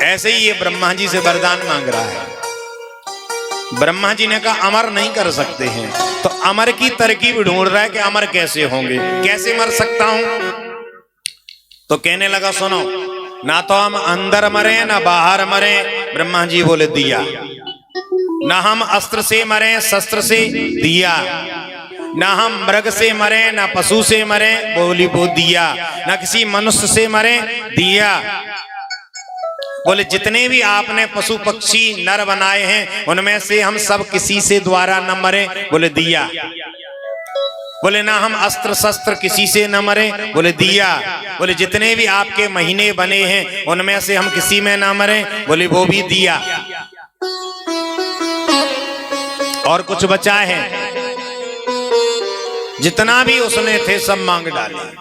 ऐसे ही ये ब्रह्मा जी से वरदान मांग रहा है। ब्रह्मा जी ने कहा अमर नहीं कर सकते हैं, तो अमर की तरकीब ढूंढ रहा है कि अमर कैसे होंगे, कैसे मर सकता हूं। तो कहने लगा सुनो, ना तो हम अंदर मरे ना बाहर मरे। ब्रह्मा जी बोले दिया। ना हम अस्त्र से मरे शस्त्र से, दिया। ना हम मृग से मरे ना पशु से मरे, बोली वो दिया। ना किसी मनुष्य से मरे, दिया। बोले जितने भी आपने पशु पक्षी नर बनाए हैं उनमें से हम सब किसी से द्वारा न मरे, बोले दिया। बोले ना हम अस्त्र शस्त्र किसी से न मरे, बोले दिया। बोले जितने भी आपके महीने बने हैं उनमें से हम किसी में ना मरे, बोले वो भी दिया। और कुछ बचा है? जितना भी उसने थे सब मांग डाले।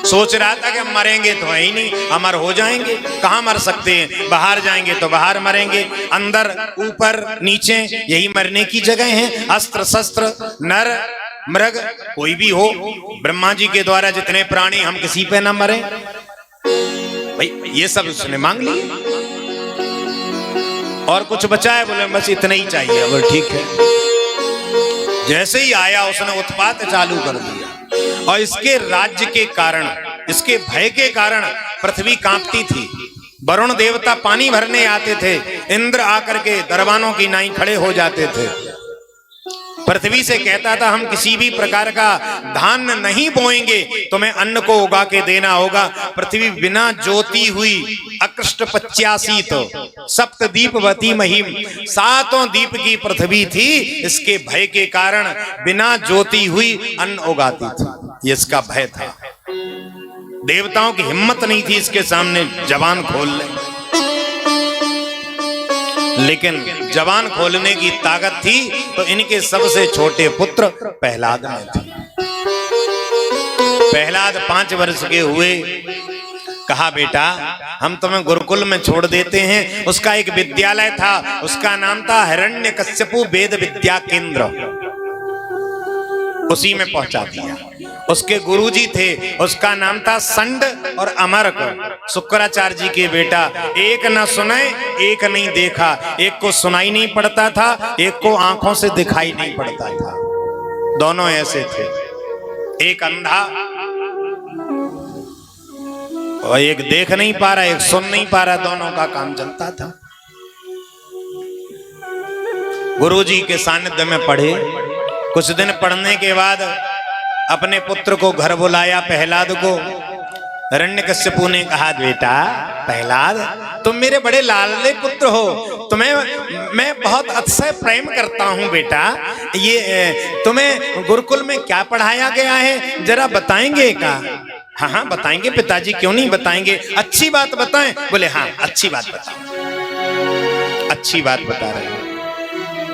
सोच रहा था कि हम मरेंगे तो है ही नहीं, अमर हो जाएंगे। कहाँ मर सकते हैं? बाहर जाएंगे तो बाहर मरेंगे, अंदर ऊपर नीचे यही मरने की जगह है। अस्त्र शस्त्र नर मृग कोई भी हो, ब्रह्मा जी के द्वारा जितने प्राणी हम किसी पे न मरे। भाई ये सब उसने मांग लिए। और कुछ बचा है? बोले बस इतना ही चाहिए। बोले ठीक है। जैसे ही आया उसने उत्पात चालू कर दिया, और इसके राज्य के कारण, इसके भय के कारण पृथ्वी कांपती थी। वरुण देवता पानी भरने आते थे, इंद्र आकर के दरबानों की नाई खड़े हो जाते थे। पृथ्वी से कहता था हम किसी भी प्रकार का धान नहीं बोएंगे, तुम्हें अन्न को उगा के देना होगा। पृथ्वी बिना जोती हुई अकृष्ट 85 तो सप्त दीपवती महिम, 7 दीप की पृथ्वी थी। इसके भय के कारण बिना जोती हुई अन्न उगाती थी। इसका भय था। देवताओं की हिम्मत नहीं थी इसके सामने जबान खोल ले, लेकिन जबान खोलने की ताकत थी तो इनके सबसे छोटे पुत्र प्रहलाद में थे। प्रहलाद 5 वर्ष के हुए। कहा बेटा हम तुम्हें गुरुकुल में छोड़ देते हैं। उसका एक विद्यालय था, उसका नाम था हिरण्यकश्यपु वेद विद्या केंद्र, उसी में पहुंचा दिया। उसके गुरुजी थे, उसका नाम था संड और अमरक, शुक्राचार्य जी के बेटा। एक न सुने एक नहीं देखा, एक को सुनाई नहीं पड़ता था, एक को आंखों से दिखाई नहीं पड़ता था। दोनों ऐसे थे, एक अंधा और एक देख नहीं पा रहा, एक सुन नहीं पा रहा। दोनों का काम चलता था। गुरुजी के सानिध्य में पढ़े। कुछ दिन पढ़ने के बाद अपने पुत्र को घर बुलाया, प्रहलाद को। हिरण्यकश्यपु ने कहा बेटा प्रहलाद तुम मेरे बड़े लाडले पुत्र हो, तुम्हें मैं बहुत अतिशय प्रेम करता हूं बेटा। ये तुम्हें गुरुकुल में क्या पढ़ाया गया है जरा बताएंगे क्या? हाँ हाँ बताएंगे पिताजी, क्यों नहीं बताएंगे, अच्छी बात बताएं। बोले हाँ अच्छी बात बताओ। अच्छी बात बता रहे हैं।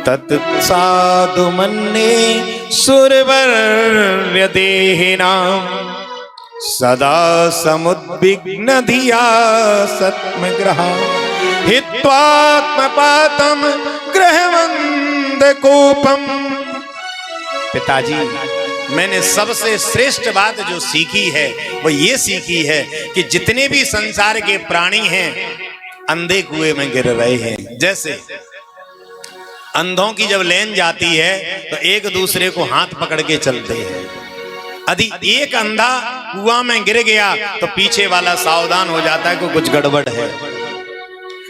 तत्साधु मन्ये सुरवर्य देहिनां सदा समुद्विग्न धिया सत्मग्रहा हित्वात्मपातम गृहवंद कोपम। पिताजी मैंने सबसे श्रेष्ठ बात जो सीखी है वो ये सीखी है कि जितने भी संसार के प्राणी हैं अंधे कुएं में गिर रहे हैं। जैसे अंधों की जब लेन जाती है तो एक दूसरे को हाथ पकड़ के चलते हैं। यदि एक अंधा कुआं में गिर गया तो पीछे वाला सावधान हो जाता है कि कुछ गड़बड़ है।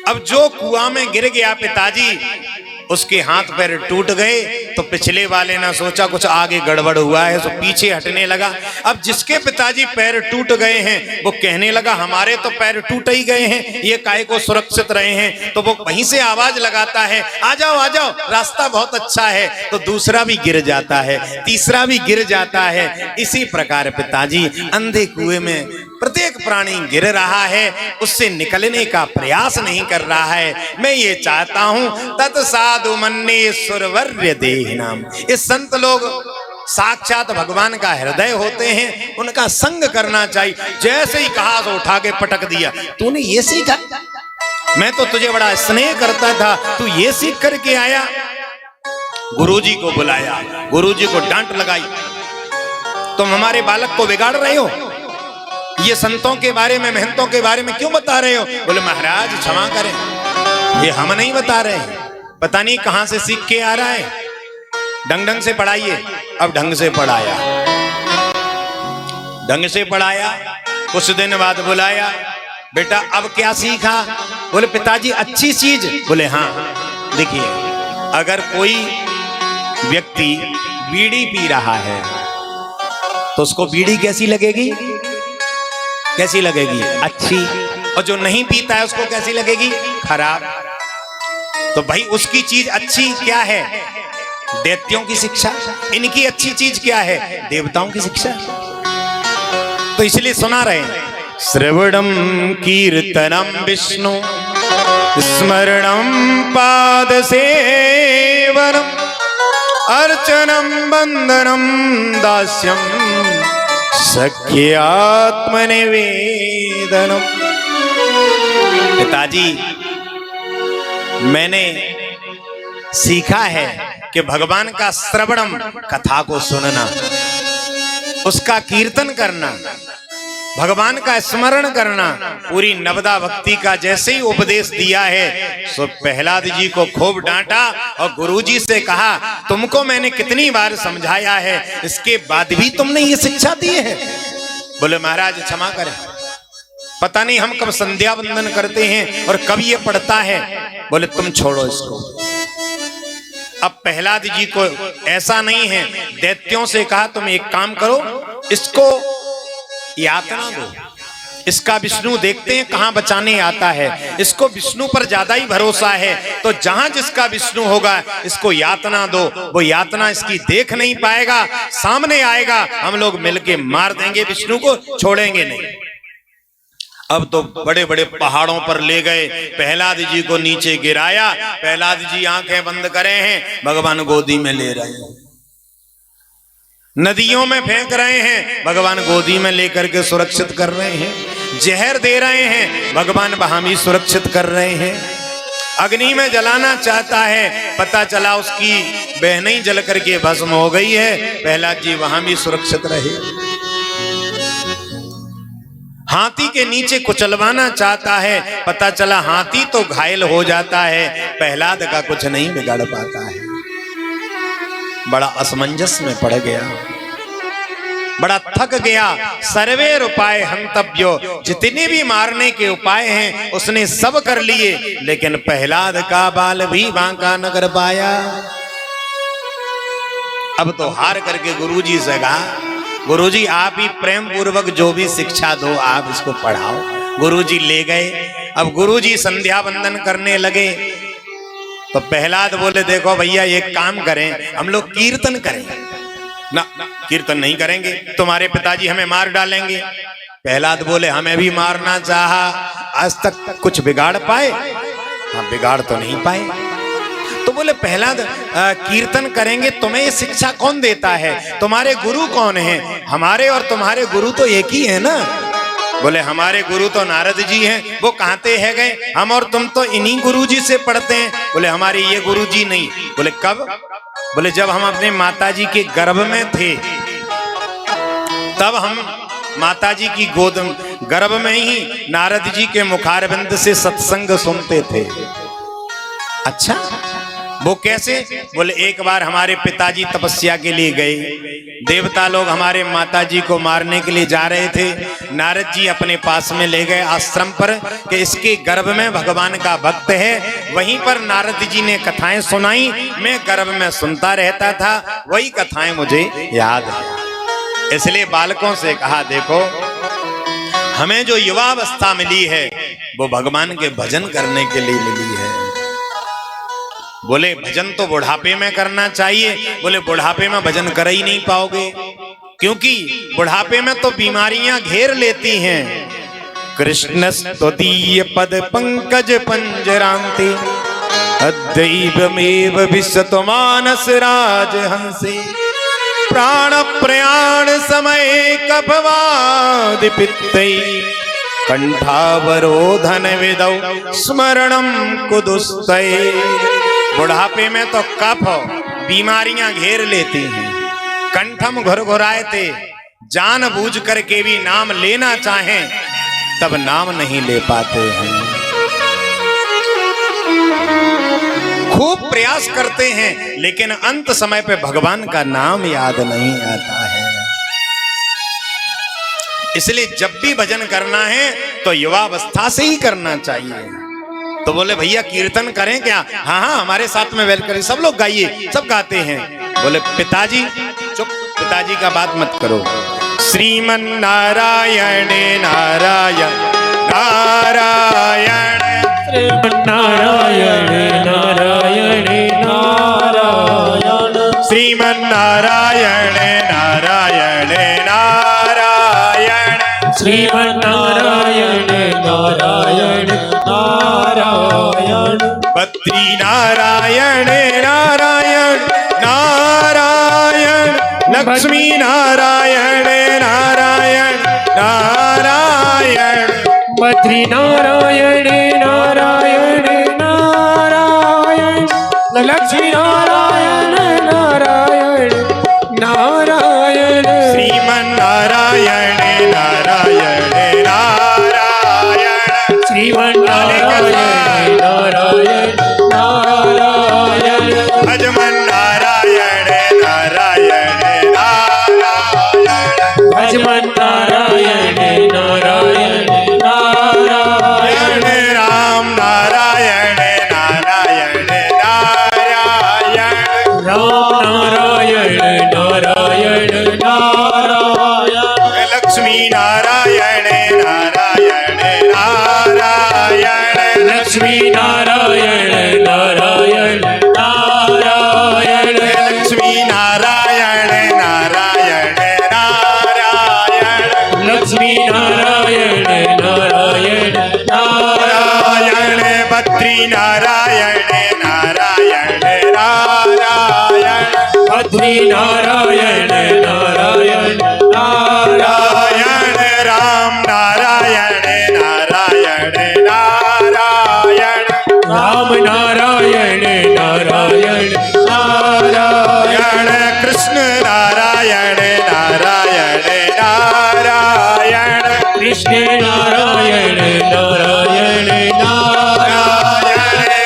अब जो कुआं में गिर गया पिताजी, उसके हाथ पैर टूट गए तो पिछले वाले ने सोचा कुछ आगे गड़बड़ हुआ है तो पीछे हटने लगा। अब जिसके पिताजी पैर टूट गए हैं वो कहने लगा हमारे तो पैर टूट ही गए हैं, ये काहे को सुरक्षित रहे हैं। तो वो वहीं से आवाज लगाता है आ जाओ रास्ता बहुत अच्छा है। तो दूसरा भी गिर जाता है, तीसरा भी गिर जाता है। इसी प्रकार पिताजी अंधे कुएं में प्रत्येक प्राणी गिर रहा है, उससे निकलने का प्रयास नहीं कर रहा है। मैं ये चाहता हूं तत्साधु मन्ये सुरवर्य देहिनाम। ये संत लोग साक्षात भगवान का हृदय होते हैं, उनका संग करना चाहिए। जैसे ही कहा तो उठा के पटक दिया, तूने ये सीखा? मैं तो तुझे बड़ा स्नेह करता था, तू ये सीख करके आया। गुरुजी को बुलाया, गुरुजी को डांट लगाई, तुम हमारे बालक को बिगाड़ रहे हो, ये संतों के बारे में, महंतों के बारे में क्यों बता रहे हो? बोले महाराज क्षमा करें, ये हम नहीं बता रहे हैं, पता नहीं कहां से सीख के आ रहा है। ढंग ढंग से पढ़ाइए। अब ढंग से पढ़ाया, ढंग से पढ़ाया। कुछ दिन बाद बुलाया, बेटा अब क्या सीखा? बोले पिताजी अच्छी चीज। बोले हाँ, देखिए अगर कोई व्यक्ति बीड़ी पी रहा है तो उसको बीड़ी कैसी लगेगी? कैसी लगेगी? अच्छी। और जो नहीं पीता है उसको कैसी लगेगी? खराब। तो भाई उसकी चीज अच्छी क्या है? दैत्यों की शिक्षा। इनकी अच्छी चीज क्या है? देवताओं की शिक्षा। तो इसलिए सुना रहे हैं, श्रवणम कीर्तनम विष्णु स्मरणम पाद सेवनम अर्चनम बंदनम दास्यम सख्यात्मनिवेदनम। पिताजी मैंने सीखा है कि भगवान का श्रवणम, कथा को सुनना, उसका कीर्तन करना, भगवान का स्मरण करना, पूरी नवदा भक्ति का जैसे ही उपदेश दिया है सो प्रहलाद जी को खूब डांटा और गुरुजी से कहा तुमको मैंने कितनी बार समझाया है, इसके बाद भी तुमने ये शिक्षा दी है। बोले महाराज क्षमा करें, पता नहीं हम कब संध्या वंदन करते हैं और कब ये पढ़ता है। बोले तुम छोड़ो इसको। अब प्रहलाद जी को ऐसा नहीं है, दैत्यों से कहा तुम एक काम करो, इसको यातना दो, इसका विष्णु देखते हैं कहां बचाने आता है, इसको विष्णु पर ज्यादा ही भरोसा है, तो जहां जिसका विष्णु होगा इसको यातना दो, वो यातना इसकी देख नहीं पाएगा, सामने आएगा, हम लोग मिलके मार देंगे, विष्णु को छोड़ेंगे नहीं। अब तो बड़े बड़े पहाड़ों पर ले गए, प्रहलाद जी को नीचे गिराया, प्रहलाद जी आंखें बंद करे हैं, भगवान गोदी में ले रहे हैं, नदियों में फेंक रहे हैं, भगवान गोदी में लेकर के सुरक्षित कर रहे हैं, जहर दे रहे हैं, भगवान वहां भी सुरक्षित कर रहे हैं, अग्नि में जलाना चाहता है, पता चला उसकी बहनें जल करके भस्म हो गई है, प्रहलाद जी वहां भी सुरक्षित रहे। हाथी के नीचे कुचलवाना चाहता है, पता चला हाथी तो घायल हो जाता है, प्रहलाद का कुछ नहीं बिगाड़ पाता है। बड़ा असमंजस में पड़ गया, बड़ा थक गया। सर्वे उपाय हंतव्यो, जितने भी मारने के उपाय हैं उसने सब कर लिए, लेकिन प्रहलाद का बाल भी बांका न कर पाया। अब तो हार करके गुरुजी से कहा, गुरुजी आप ही प्रेम पूर्वक जो भी शिक्षा दो आप इसको पढ़ाओ। गुरुजी ले गए। अब गुरुजी संध्या वंदन करने लगे तो प्रहलाद बोले देखो भैया एक काम करें, हम लोग कीर्तन करें ना। कीर्तन नहीं करेंगे, तुम्हारे पिताजी हमें मार डालेंगे। प्रहलाद बोले हमें भी मारना चाहा, आज तक कुछ बिगाड़ पाए? हाँ बिगाड़ तो नहीं पाए। तो बोले प्रहलाद कीर्तन करेंगे, तुम्हें ये शिक्षा कौन देता है? तुम्हारे गुरु कौन है? हमारे और तुम्हारे गुरु तो एक ही है ना। बोले हमारे गुरु तो नारद जी हैं, वो कहाँ ते है गए, हम और तुम तो इन्हीं गुरु जी से पढ़ते हैं। बोले हमारे ये गुरु जी नहीं। बोले कब? बोले जब हम अपने माताजी के गर्भ में थे तब हम माताजी की गोद गर्भ में ही नारद जी के मुखारबिंद से सत्संग सुनते थे। अच्छा वो कैसे? बोले एक बार हमारे पिताजी तपस्या के लिए गए, देवता लोग हमारे माताजी को मारने के लिए जा रहे थे, नारद जी अपने पास में ले गए आश्रम पर कि इसके गर्भ में भगवान का भक्त है। वहीं पर नारद जी ने कथाएं सुनाई, मैं गर्भ में सुनता रहता था, वही कथाएं मुझे याद है। इसलिए बालकों से कहा देखो हमें जो युवावस्था मिली है वो भगवान के भजन करने के लिए मिली है। बोले भजन तो बुढ़ापे में करना चाहिए। बोले बुढ़ापे में भजन कर ही नहीं पाओगे, क्योंकि बुढ़ापे में तो बीमारियां घेर लेती हैं। कृष्ण स्तुतीय पद पंकज पंजरांते अद्वैवमेव विशतु मानस राजहंसे प्राण प्रयाण समय कपवादि पित्तै कंठावरोधन विदौ स्मरणम कुदुस्तै। बुढ़ापे में तो कफ बीमारियां घेर लेती हैं, कंठम घुरघुराए थे, जानबूझ करके भी नाम लेना चाहें तब नाम नहीं ले पाते हैं। खूब प्रयास करते हैं लेकिन अंत समय पे भगवान का नाम याद नहीं आता है। इसलिए जब भी भजन करना है तो युवावस्था से ही करना चाहिए। तो बोले भैया कीर्तन करें क्या? हाँ हाँ हमारे साथ में वेल करें, सब लोग गाइए। सब गाते हैं। बोले पिताजी चुप, पिताजी का बात मत करो। श्रीमन नारायण नारायण नारायण श्रीमन नारायण नारायण नारायण श्रीमन नारायण नारायण नारायण श्रीमन नारायण नारायण नारायण बद्री नारायण नारायण नारायण लक्ष्मी नारायण नारायण नारायण बद्री नारायण नारायण नारायण लक्ष्मी नारायण नारायण नारायण श्रीमन नारायण नारायण नारायण श्रीमन नारायण नारायण नारायण भजमन नारायण नारायण नारायण भजमन नारायण नारायण नारायण राम नारायण नारायण नारायण राम नारायण नारायण नारायण लक्ष्मी नारायण नारायण नारायण लक्ष्मी नारायण नारायण नारायण लक्ष्मी नारायण नारायण नारायण लक्ष्मी नारायण नारायण नारायण बद्री नारायण नारायण नारायण बद्री नारायण नारायण नारायण नारायण राम नारायण नारायण नारायण राम नारायण नारायण नारायण कृष्ण नारायण नारायण नारायण कृष्ण नारायण नारायण नारायण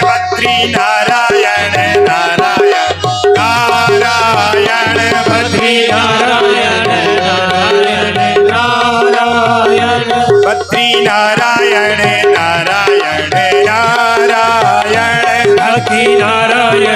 बद्री नारायण नारायण नारायण बद्री नारायण नारायण नारायण बद्री नारायण नारायण नारायण भक्ति नारायण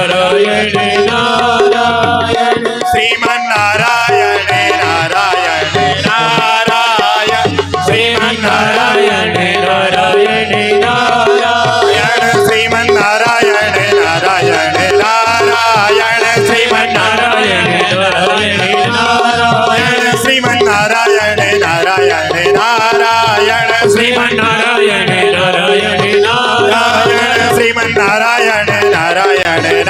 नारायण नारायण श्रीमन नारायण नारायण नारायण श्रीमन नारायण नारायण नारायण श्रीमन नारायण नारायण नारायण श्रीमन नारायण नारायण नारायण श्रीमन नारायण नारायण नारायण श्रीमन नारायण नारायण नारायण श्रीमन नारायण नारायण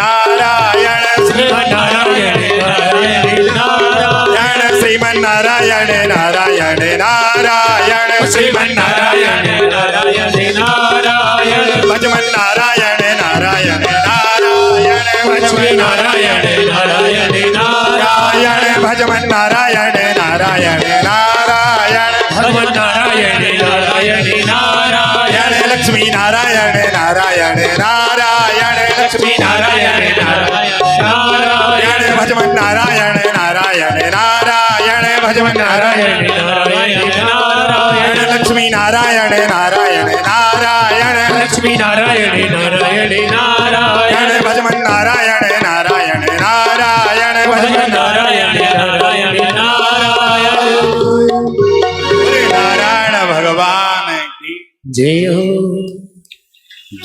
नारायण श्रीमन नारायण नारायण नारायण श्रीमन नारायण नारायण नारायण श्रीमन नारायण नारायण नारायण भजमन नारायण नारायण नारायण लक्ष्मी नारायण नारायण नारायण भजमन नारायण नारायण नारायण भगवान नारायण नारायण नारायण लक्ष्मी नारायण नारायण नारायण लक्ष्मी नारायण नारायण नारायण भजमन नारायण नारायण नारायण भजमन नारायण नारायण नारायण लक्ष्मी नारायण नारायण नारायण लक्ष्मी नारायण नारायण नारायण भजमन नारायण नारायण नारायण भगवान नारायण नारायण नारायण नारायण भगवान की जय हो।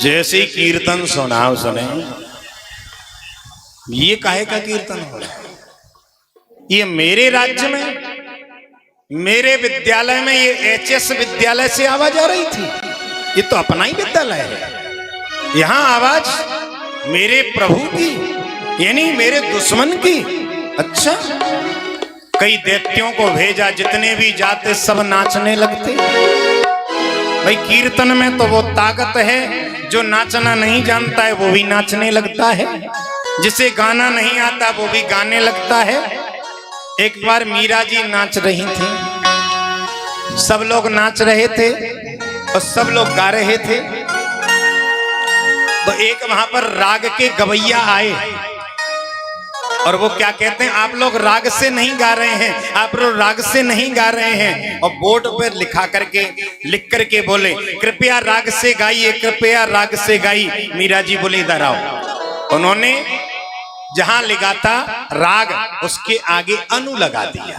जैसे कीर्तन सुनाओ सुने। ये काहे का कीर्तन हो रहा है? ये मेरे राज्य में, मेरे विद्यालय में, ये एचएस विद्यालय से आवाज आ रही थी। ये तो अपना ही विद्यालय है। यहां आवाज मेरे प्रभु की, यानी मेरे दुश्मन की। अच्छा, कई दैत्यों को भेजा, जितने भी जाते सब नाचने लगते। भाई कीर्तन में तो वो ताकत है, जो नाचना नहीं जानता है वो भी नाचने लगता है, जिसे गाना नहीं आता वो भी गाने लगता है। एक बार मीरा जी नाच रही थी, सब लोग नाच रहे थे और सब लोग गा रहे थे। तो एक वहां पर राग के गवैया आए और वो क्या कहते हैं, आप लोग राग से नहीं गा रहे हैं, आप लोग राग से नहीं गा रहे हैं। और बोर्ड पर लिख करके बोले, कृपया राग से गाइए, कृपया राग से गाइए। मीरा जी बोले इधर आओ। उन्होंने जहां लिखा था राग, उसके आगे अनु लगा दिया।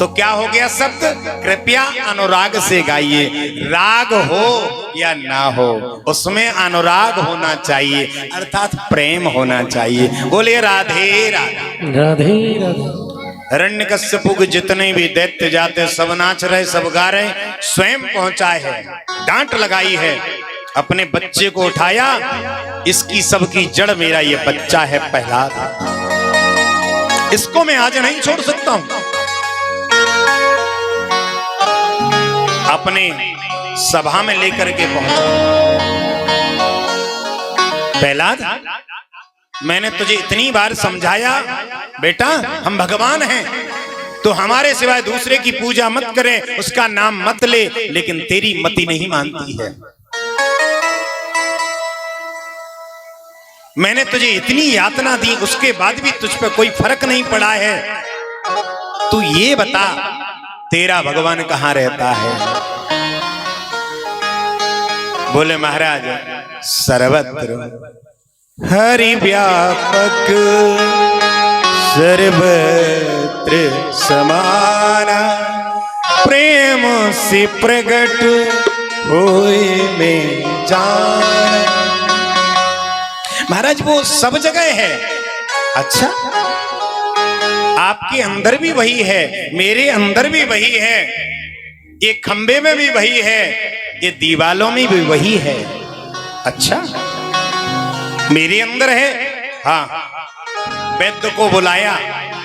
तो क्या हो गया शब्द, कृपया अनुराग से गाइए। राग हो या ना हो, उसमें अनुराग होना चाहिए, अर्थात प्रेम होना चाहिए। बोले राधे राधे राधे राधे। हिरण्यकश्यपु के जितने भी दैत्य जाते सब नाच रहे, सब गा रहे, स्वयं पहुंचा है, डांट लगाई है, अपने बच्चे को उठाया, इसकी सबकी जड़ मेरा ये बच्चा है प्रहलाद, इसको मैं आज नहीं छोड़ सकता हूं। अपने सभा में लेकर के पहुंचा, प्रहलाद मैंने तुझे इतनी बार समझाया, बेटा हम भगवान हैं, तो हमारे सिवाय दूसरे की पूजा मत करे, उसका नाम मत ले, लेकिन तेरी मति नहीं मानती है। मैंने तुझे इतनी यातना दी, उसके बाद भी तुझ पर कोई फर्क नहीं पड़ा है। तू ये बता, तेरा भगवान कहां रहता है? बोले महाराज सर्वत्र हरि व्यापक, सर्वत्र समाना, प्रेम से प्रगट होए में जान। महाराज वो सब जगह है। अच्छा, आपके अंदर भी वही है, मेरे अंदर भी वही है, ये खंबे में भी वही है, ये दीवालों में भी वही है। अच्छा, मेरे अंदर है। हाँ, वैद्य को बुलाया,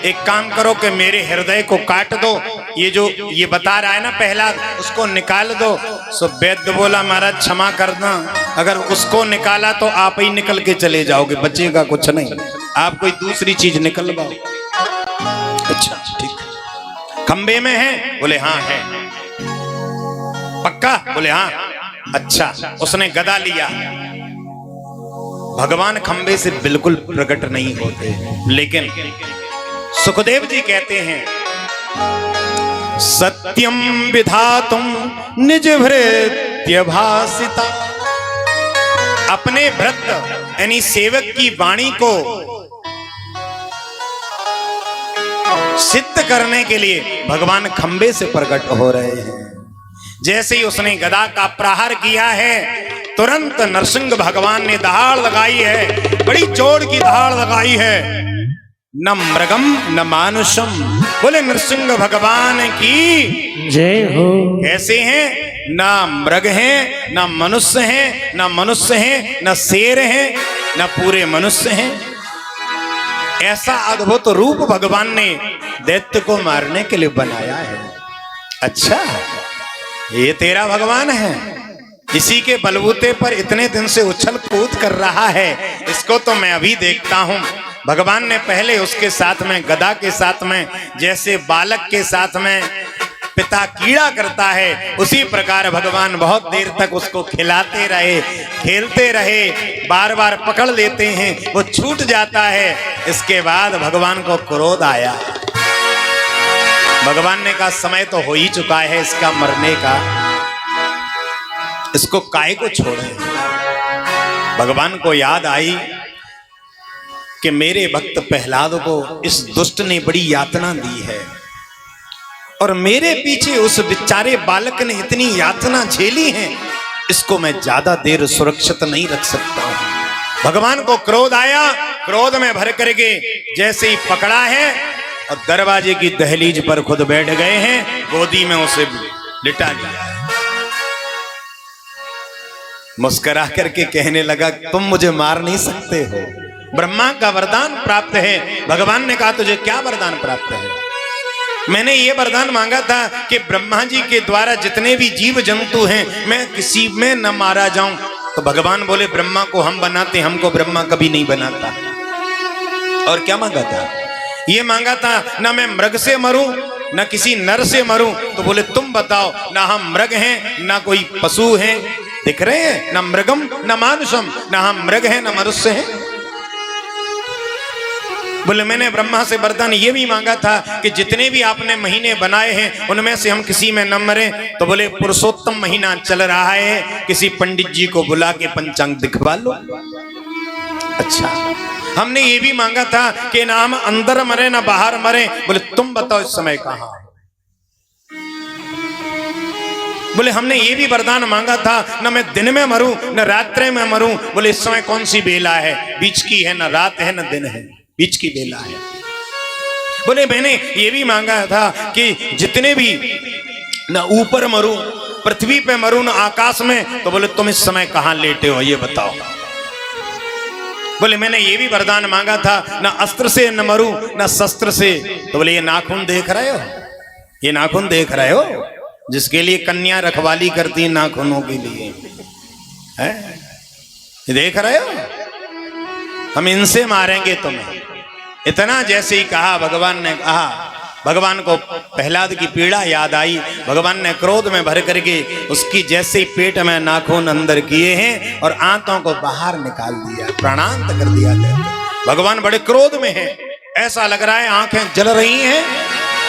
एक काम करो कि मेरे हृदय को काट दो, ये जो ये बता रहा है ना प्रहलाद, उसको निकाल दो। सो वैद्य बोला महाराज क्षमा करना, अगर उसको निकाला तो आप ही निकल के चले जाओगे, बचेगा कुछ नहीं, आप कोई दूसरी चीज निकलवाओ। अच्छा ठीक, खंबे में है? बोले हाँ है। पक्का? बोले हाँ। अच्छा, उसने गदा लिया। भगवान खंबे से बिल्कुल प्रकट नहीं होते, लेकिन सुखदेव जी कहते हैं सत्यम विधातुम निज भृत्य भासिता। अपने भृत्य यानी सेवक की वाणी को सिद्ध करने के लिए भगवान खंबे से प्रकट हो रहे हैं। जैसे ही उसने गदा का प्रहार किया है, तुरंत नरसिंह भगवान ने दहाड़ लगाई है, बड़ी जोर की दहाड़ लगाई है। न मृगम न मानुषम, बोले नरसिंह भगवान की जय हो। कैसे हैं? ना मृग हैं, ना मनुष्य हैं, ना मनुष्य हैं, ना शेर हैं, ना पूरे मनुष्य हैं। ऐसा अद्भुत रूप भगवान ने दैत्य को मारने के लिए बनाया है। अच्छा, ये तेरा भगवान है, इसी के बलबूते पर इतने दिन से उछल कूद कर रहा है, इसको तो मैं अभी देखता हूं। भगवान ने पहले उसके साथ में, गदा के साथ में, जैसे बालक के साथ में पिता कीड़ा करता है, उसी प्रकार भगवान बहुत देर तक उसको खिलाते रहे, खेलते रहे, बार बार पकड़ लेते हैं, वो छूट जाता है। इसके बाद भगवान को क्रोध आया। भगवान ने कहा समय तो हो ही चुका है इसका मरने का, इसको काहे को छोड़े। भगवान को याद आई कि मेरे भक्त प्रहलाद को इस दुष्ट ने बड़ी यातना दी है, और मेरे पीछे उस बेचारे बालक ने इतनी यातना झेली है, इसको मैं ज्यादा देर सुरक्षित नहीं रख सकता हूं। भगवान को क्रोध आया, क्रोध में भर करके जैसे ही पकड़ा है और दरवाजे की दहलीज पर खुद बैठ गए हैं, गोदी में उसे लिटा लिया। मुस्कुरा करके कहने लगा तुम मुझे मार नहीं सकते हो, ब्रह्मा का वरदान प्राप्त है। भगवान ने कहा तुझे क्या वरदान प्राप्त है? मैंने ये वरदान मांगा था कि ब्रह्मा जी के द्वारा जितने भी जीव जंतु हैं मैं किसी में न मारा जाऊं। तो भगवान बोले ब्रह्मा को हम बनाते, हमको ब्रह्मा कभी नहीं बनाता। और क्या मांगा था? ये मांगा था ना मैं मृग से मरूं ना किसी नर से मरूं। तो बोले तुम बताओ, ना हम मृग हैं ना कोई पशु हैं, दिख रहे हैं, ना मृगम ना मानुषम, ना हम मृग हैं ना मनुष्य हैं। बोले मैंने ब्रह्मा से वरदान ये भी मांगा था कि जितने भी आपने महीने बनाए हैं उनमें से हम किसी में न मरे। तो बोले पुरुषोत्तम महीना चल रहा है, किसी पंडित जी को बुला के पंचांग दिखवा लो। अच्छा, हमने ये भी मांगा था कि ना हम अंदर मरे ना बाहर मरे। बोले तुम बताओ इस समय कहां। बोले हमने ये भी वरदान मांगा था ना मैं दिन में मरूं न रात्रि में मरूं। बोले इस समय कौन सी बेला है, बीच की है, ना रात है ना दिन है, बीच की बेला है। बोले मैंने ये भी मांगा था कि जितने भी ना ऊपर मरूं पृथ्वी पे मरूं ना आकाश में। तो बोले तुम इस समय कहां लेटे हो ये बताओ। बोले मैंने ये भी वरदान मांगा था ना अस्त्र से न मरूं ना शस्त्र से। तो बोले ये नाखून देख रहे हो, ये नाखून देख रहे हो जिसके लिए कन्या रखवाली करती है नाखूनों के लिए, है ये देख रहे हो, हम इनसे मारेंगे तुम्हें। इतना जैसे ही कहा भगवान ने कहा, भगवान को प्रहलाद की पीड़ा याद आई। भगवान ने क्रोध में भर करके उसकी जैसे ही पेट में नाखून अंदर किए हैं और आंतों को बाहर निकाल दिया, प्राणांत कर दिया। भगवान बड़े क्रोध में हैं, ऐसा लग रहा है आंखें जल रही हैं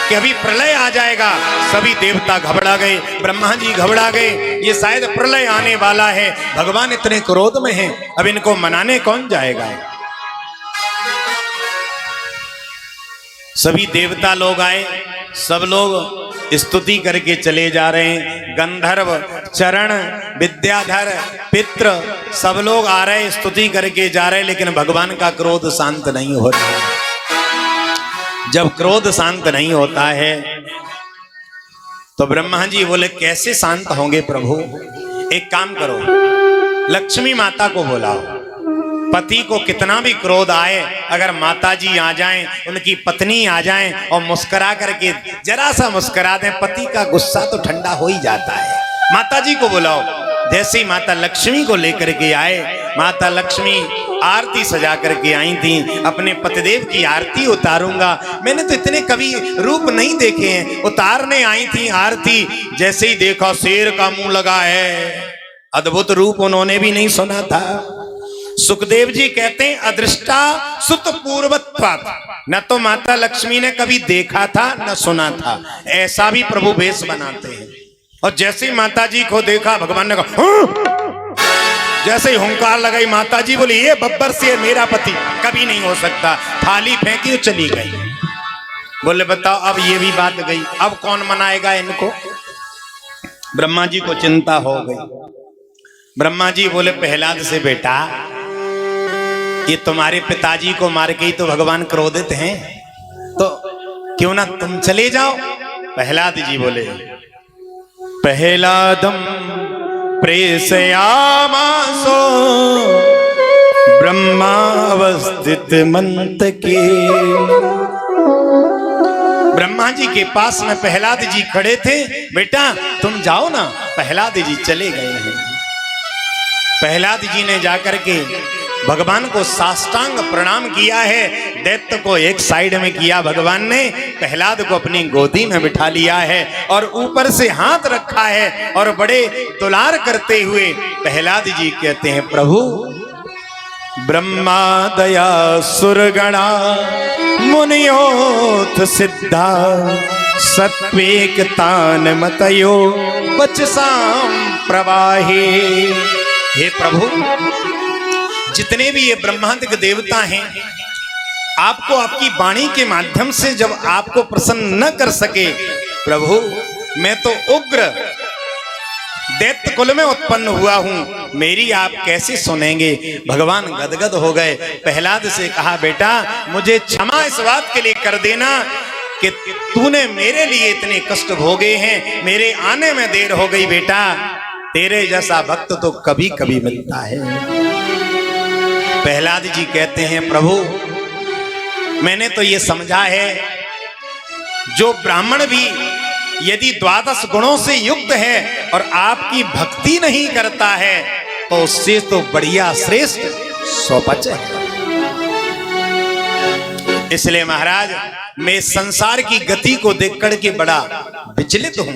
कि अभी प्रलय आ जाएगा। सभी देवता घबरा गए, ब्रह्मा जी घबरा गए, ये शायद प्रलय आने वाला है। भगवान इतने क्रोध में हैं, अब इनको मनाने कौन जाएगा। सभी देवता लोग आए, सब लोग स्तुति करके चले जा रहे हैं। गंधर्व, चरण, विद्याधर, पितृ सब लोग आ रहे, स्तुति करके जा रहे, लेकिन भगवान का क्रोध शांत नहीं हो रहा। जब क्रोध शांत नहीं होता है तो ब्रह्मा जी बोले कैसे शांत होंगे प्रभु। एक काम करो, लक्ष्मी माता को बुलाओ। पति को कितना भी क्रोध आए, अगर माता जी आ जाएं, उनकी पत्नी आ जाएं और मुस्कुरा करके जरा सा मुस्कुरा दें, पति का गुस्सा तो ठंडा हो ही जाता है। माता जी को बुलाओ। जैसे ही माता लक्ष्मी को लेकर के आए, माता लक्ष्मी आरती सजा करके आई थी। अपने पतिदेव की आरती उतारूंगा, मैंने तो इतने कभी रूप नहीं देखे हैं। उतारने आई थी आरती, जैसे ही देखा शेर का मुंह लगा है। अद्भुत रूप उन्होंने भी नहीं सुना था। सुखदेव जी कहते हैं अदृष्टा सुत पूर्वत्वात्, न तो माता लक्ष्मी ने कभी देखा था न सुना था, ऐसा भी प्रभु भेष बनाते हैं। और जैसे ही माता जी को देखा, भगवान ने कहा हाँ! जैसे ही हुंकार लगाई, माता जी बोली ये बब्बर से मेरा पति कभी नहीं हो सकता। थाली फेंकी और चली गई। बोले बताओ अब ये भी बात गई, अब कौन मनाएगा इनको। ब्रह्मा जी को चिंता हो गई। ब्रह्मा जी बोले प्रहलाद से बेटा, ये तुम्हारे पिताजी को मार के ही तो भगवान क्रोधित हैं, तो क्यों ना तुम चले जाओ। प्रहलाद जी बोले प्रहलादम प्रेषयामासो ब्रह्मावस्थित मंतके। ब्रह्मा जी के पास में प्रहलाद जी खड़े थे। बेटा तुम जाओ ना। प्रहलाद जी चले गए हैं। प्रहलाद जी ने जाकर के भगवान को साष्टांग प्रणाम किया है। दैत्य को एक साइड में किया भगवान ने, प्रहलाद को अपनी गोदी में बिठा लिया है और ऊपर से हाथ रखा है और बड़े दुलार करते हुए प्रहलाद जी कहते हैं प्रभु ब्रह्मा दया सुरगणा मुनियोथ सिद्धा सत्वेक तान मतयो वचसाम प्रवाहे। हे प्रभु, जितने भी ये ब्रह्मांडिक देवता हैं, आपको आपकी वाणी के माध्यम से जब आपको प्रसन्न न कर सके, प्रभु मैं तो उग्र दैत्य कुल में उत्पन्न हुआ हूं, मेरी आप कैसे सुनेंगे। भगवान गदगद हो गए। प्रहलाद से कहा बेटा मुझे क्षमा इस बात के लिए कर देना कि तूने मेरे लिए इतने कष्ट भोगे हैं, मेरे आने में देर हो गई। बेटा तेरे जैसा भक्त तो कभी कभी मिलता है। प्रहलाद जी कहते हैं प्रभु मैंने तो ये समझा है, जो ब्राह्मण भी यदि 12 गुणों से युक्त है और आपकी भक्ति नहीं करता है तो उससे तो बढ़िया श्रेष्ठ स्वपच है। इसलिए महाराज मैं इस संसार की गति को देख करके बड़ा विचलित हूं।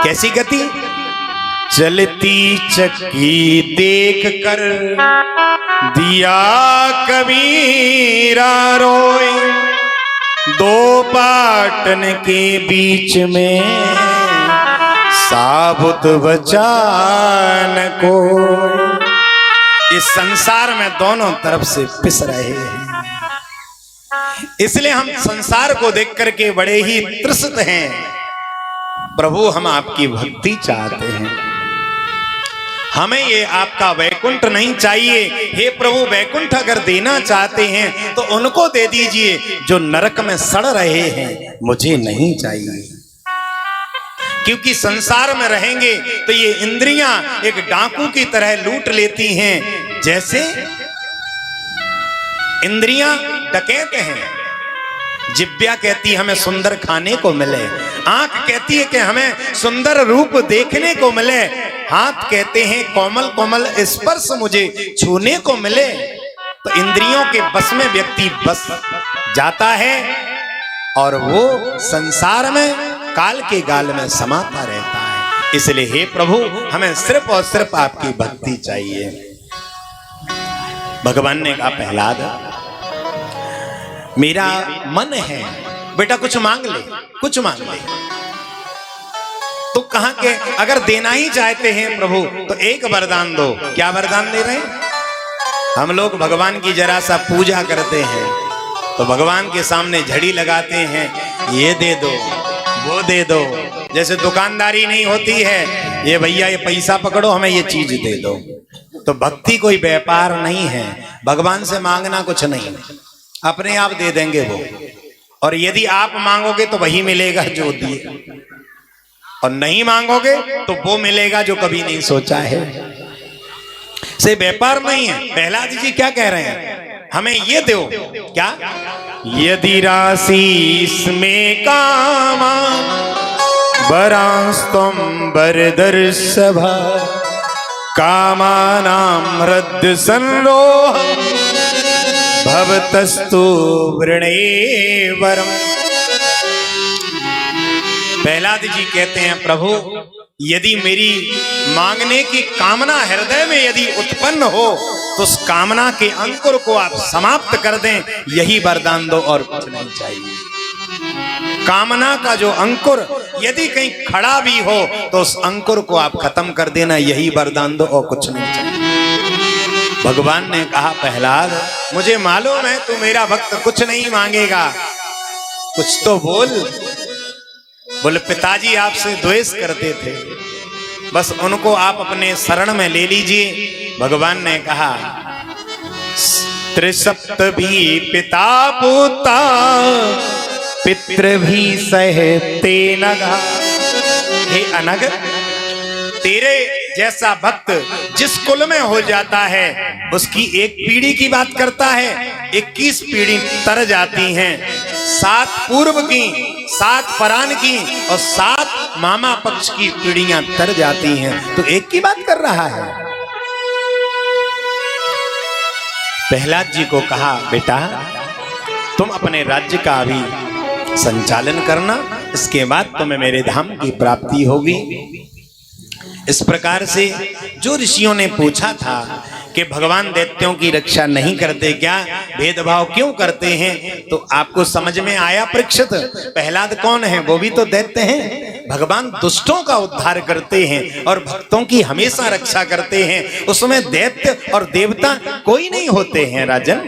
कैसी गति? चलती चक्की देख कर दिया कबीरा रोए, दो पाटन के बीच में साबुत बचा न कोई। इस संसार में दोनों तरफ से पिस रहे हैं, इसलिए हम संसार को देख करके बड़े ही त्रस्त हैं। प्रभु हम आपकी भक्ति चाहते हैं, हमें ये आपका वैकुंठ नहीं चाहिए। हे प्रभु वैकुंठ अगर देना चाहते हैं तो उनको दे दीजिए जो नरक में सड़ रहे हैं, मुझे नहीं चाहिए। क्योंकि संसार में रहेंगे तो ये इंद्रियां एक डाकू की तरह लूट लेती हैं। जैसे इंद्रियां डकैत हैं। जिब्या कहती है हमें सुंदर खाने को मिले, आंख कहती है कि हमें सुंदर रूप देखने को मिले, हाथ कहते हैं कोमल कोमल स्पर्श मुझे छूने को मिले। तो इंद्रियों के बस में व्यक्ति बस जाता है और वो संसार में काल के गाल में समाता रहता है। इसलिए हे प्रभु हमें सिर्फ और सिर्फ आपकी भक्ति चाहिए। भगवान ने कहा प्रहलाद मेरा मन है बेटा कुछ मांग ले, कुछ मांग ले। तो कहा कि अगर देना ही चाहते हैं प्रभु तो एक वरदान दो। क्या वरदान दे रहे हैं? हम लोग भगवान की जरा सा पूजा करते हैं तो भगवान के सामने झड़ी लगाते हैं, ये दे दो वो दे दो। जैसे दुकानदारी नहीं होती है, ये भैया ये पैसा पकड़ो हमें ये चीज दे दो। तो भक्ति कोई व्यापार नहीं है, भगवान से मांगना कुछ नहीं, अपने आप दे देंगे वो। और यदि आप मांगोगे तो वही मिलेगा जो दिए, और नहीं मांगोगे तो वो मिलेगा जो कभी नहीं सोचा है। से व्यापार नहीं है। प्रहलाद जी क्या कह रहे हैं? हमें ये दो। क्या? यदि राशि इसमें कामा वरास्तम वरदर सभा, कामानां हृद संरोह भवतस्तु वृणे वरम। प्रहलाद जी कहते हैं प्रभु यदि मेरी मांगने की कामना हृदय में यदि उत्पन्न हो तो उस कामना के अंकुर को आप समाप्त कर दें, यही वरदान दो और कुछ नहीं चाहिए। कामना का जो अंकुर यदि कहीं खड़ा भी हो तो उस अंकुर को आप खत्म कर देना, यही वरदान दो और कुछ नहीं चाहिए। भगवान ने कहा प्रहलाद मुझे मालूम है तू मेरा भक्त कुछ नहीं मांगेगा, कुछ तो बोल। बोले पिताजी आपसे द्वेष करते थे, बस उनको आप अपने शरण में ले लीजिए। भगवान ने कहा त्रिसप्त भी पिता पुता पितृ भी सहते नगा। हे अनग तेरे जैसा भक्त जिस कुल में हो जाता है उसकी एक पीढ़ी की बात करता है, 21 पीढ़ी तर जाती हैं। 7 पूर्व की, 7 परान की और 7 मामा पक्ष की पीढ़ियां तर जाती हैं, तो एक की बात कर रहा है। प्रहलाद जी को कहा बेटा तुम अपने राज्य का अभी संचालन करना, इसके बाद तुम्हें मेरे धाम की प्राप्ति होगी। इस प्रकार से जो ऋषियों ने पूछा था कि भगवान दैत्यों की रक्षा नहीं करते क्या, भेदभाव क्यों करते हैं, तो आपको समझ में आया परीक्षित प्रहलाद कौन है? वो भी तो दैत्य हैं। भगवान दुष्टों का उद्धार करते हैं और भक्तों की हमेशा रक्षा करते हैं, उसमें दैत्य और देवता कोई नहीं होते हैं राजन।